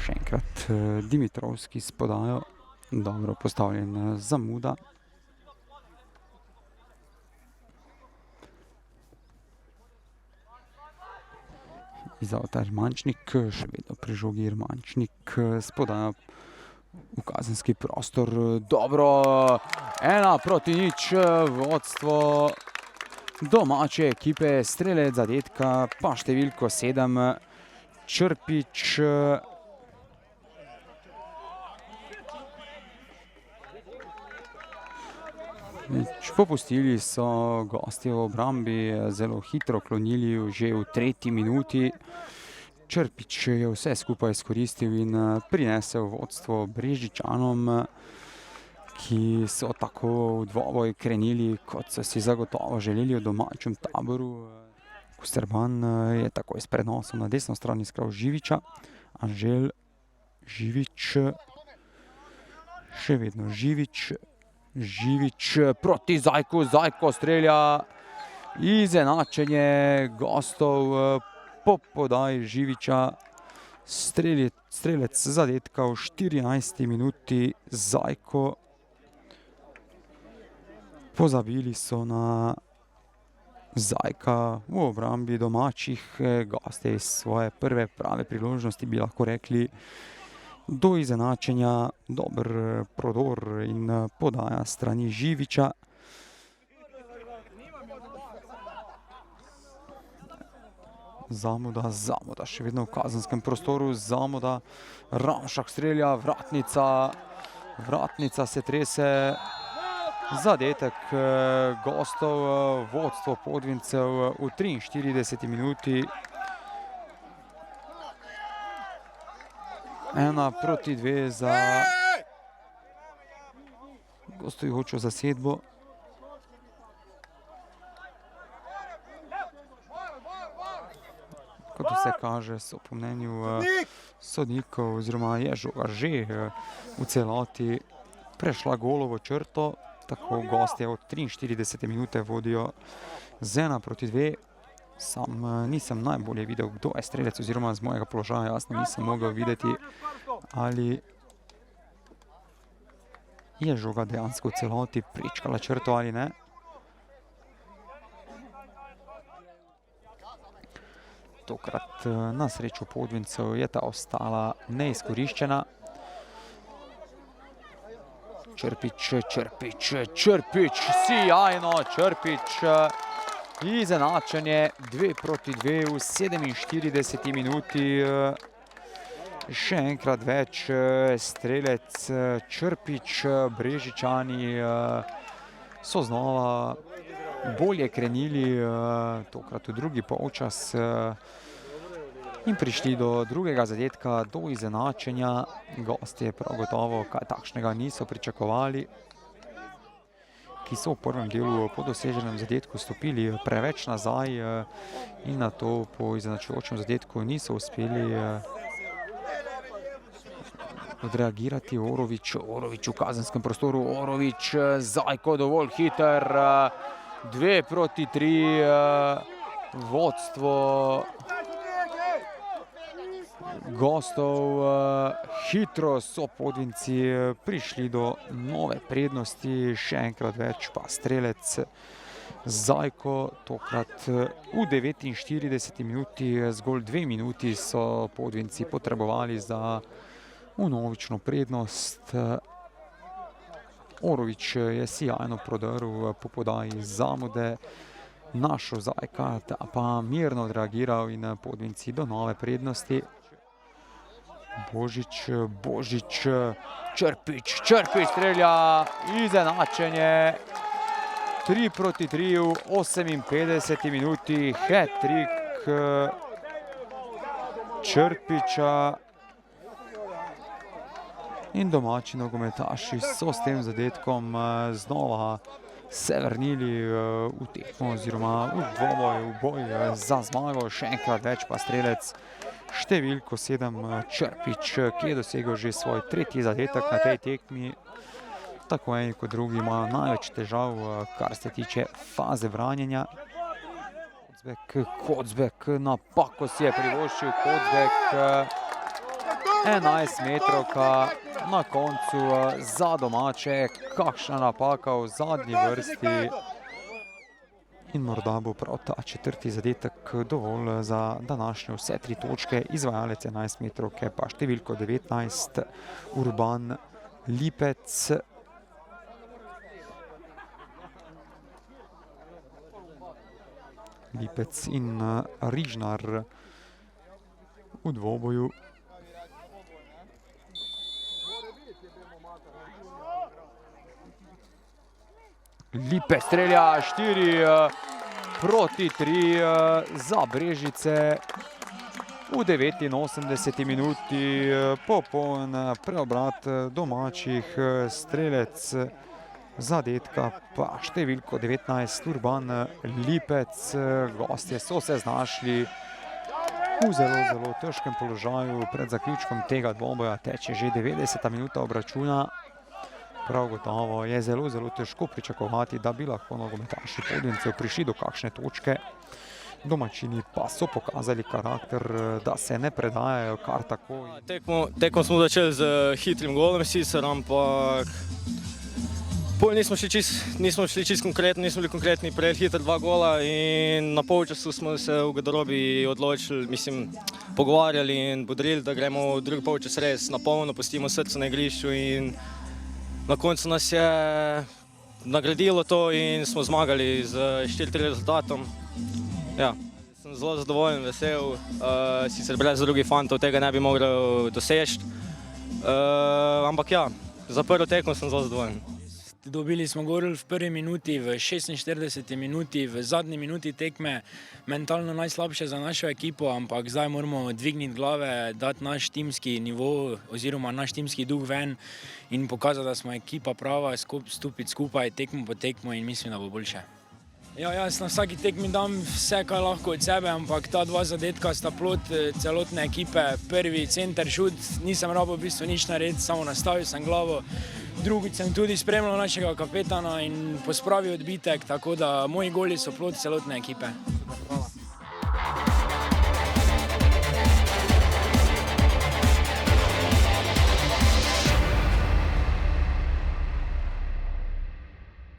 Še enkrat Dimitrovski s podajo, dobro postavljen zamuda. Izauta Irmančnik, še vedno pri žogi Irmančnik s podajo v kazenski prostor. Dobro, 1-0 vodstvo domače ekipe, strelec zadetka pa številko 7 Črpič. Popustili so gostje v obrambi, zelo hitro klonili že v 3. minuti. Črpič je vse skupaj izkoristil in prinesel vodstvo Brežičanom, ki so tako v dvoboj krenili, kot so si zagotovo želeli v domačem taboru. Kusterban je takoj s prenosom na desno stran iskal Živiča. Anžel Živič, še vedno Živič. Živič proti Zajku, Zajko strelja. Izenačenje gostov po podaji Živiča. Strelec zadetka v 14. minuti Zajko. Pozabili so na Zajka v obrambi domačih gostov iz svoje prve prave priložnosti, bi lahko rekli. Do izenačenja dober prodor in podaja strani Živiča. Zamuda še vedno v kazenskem prostoru. Zamuda, Ramšak strelja, vratnica se trese. Zadetek gostov, vodstvo Podvincev v 43. minuti. 1-2 za gostujočo zasedbo. Kot vse kaže, so po mnenju sodnikov oziroma je žoga že v celoti prešla golovo črto. Tako gostje od 43. minute vodijo z 1-2. Sam nisem najbolje videl, kdo je strelec, oziroma z mojega položaja jasno nisem mogel videti, ali je žoga dejansko v celoti prečkala črto ali ne. Tokrat na srečo Podvincev je ta ostala neizkoriščena. Črpič, sijajno, Črpič. Izenačenje 2-2 v 47. minuti. Še enkrat več strelec Črpič. Brežičani so znova bolje krenili, tokrat v drugi polčas, in prišli do drugega zadetka, do izenačenja. Gostje prav gotovo kaj takšnega niso pričakovali, ki so v prvem delu po doseženem zadetku stopili preveč nazaj in na to po izenačujočem zadetku niso uspeli odreagirati. Orovič v kazenskem prostoru, Orovič, Zajko dovolj hiter, 2-3, vodstvo gostov. Hitro so Podvinci prišli do nove prednosti, še enkrat več pa strelec Zajko, tokrat v 49. minuti. Zgolj 2 minuti so Podvinci potrebovali za vnovično prednost. Orovič je sijajno prodrl po podaji zamude, našel Zajka, ta pa mirno odreagiral in Podvinci do nove prednosti. Božič, Črpič strelja, izenačenje 3-3 v 58. minuti, hat-trick Črpiča. In domači nogometaši so s tem zadetkom znova se vrnili v tekmo oziroma v dvoboj, v boj za zmago. Še enkrat več pa strelec številko 7 Črpič, ki je dosegel že svoj 3. zadetek na tej tekmi. Tako eni kot drugi imajo največ težav, kar se tiče faze branjenja. Kocbek, napako si je privoščil Kocbek. 11 metrovka na koncu za domače, kakšna napaka v zadnji vrsti. In morda bo prav ta četrti zadetek dovolj za današnje vse 3 točke. Izvajalec 11 metrovke pa številko 19, Urban Lipec. Lipec in Rižnar v dvoboju. Lipec strelja 4 proti 3 za Brežice v 89 minuti. Popoln preobrat domačih, strelec zadetka pa številko 19, Urban Lipec. Gostje so se znašli v zelo težkem položaju. Pred zaključkom tega dvoboja teče že 90. minuta obračuna. Prav gotovo je zelo težko pričakovati, da bi lahko nogometaši Podvincev prišli do kakšne točke. Domačini pa so pokazali karakter, da se ne predajajo kar tako. Tekmo smo začeli z hitrim golom sicer, ampak pol nismo šli čisto konkretno, nismo bili konkretni, prejeli hiter 2 gola in na polčasu smo se v garderobi odločili, pogovarjali in bodrili, da gremo v drugi polčas res na polno, pustimo srce na igrišču in na koncu nas je nagradilo to in smo zmagali z 4-3 rezultatom. Ja, sem zelo zadovoljen, vesel, sicer brez drugih fantov tega ne bi mogel doseči, ampak ja, za prvo tekmo sem zelo zadovoljen. Dobili smo gol v prvi minuti, v 46. minuti, v zadnji minuti tekme. Mentalno najslabše za našo ekipo, ampak zdaj moramo dvigniti glave, dati naš timski nivo oziroma naš timski duh ven in pokazati, da smo ekipa prava, stopiti skupaj tekmo po tekmo in mislim, da bo boljše. Ja, jaz na vsaki tekmi dam vse, kaj lahko od sebe, ampak ta 2 zadetka sta plod celotne ekipe. Prvi center šut, nisem rabo v bistvu nič narediti, samo nastavil sem glavo. Drugič sem tudi spremljal našega kapetana in pospravil odbitek, tako da moji goli so plod celotne ekipe.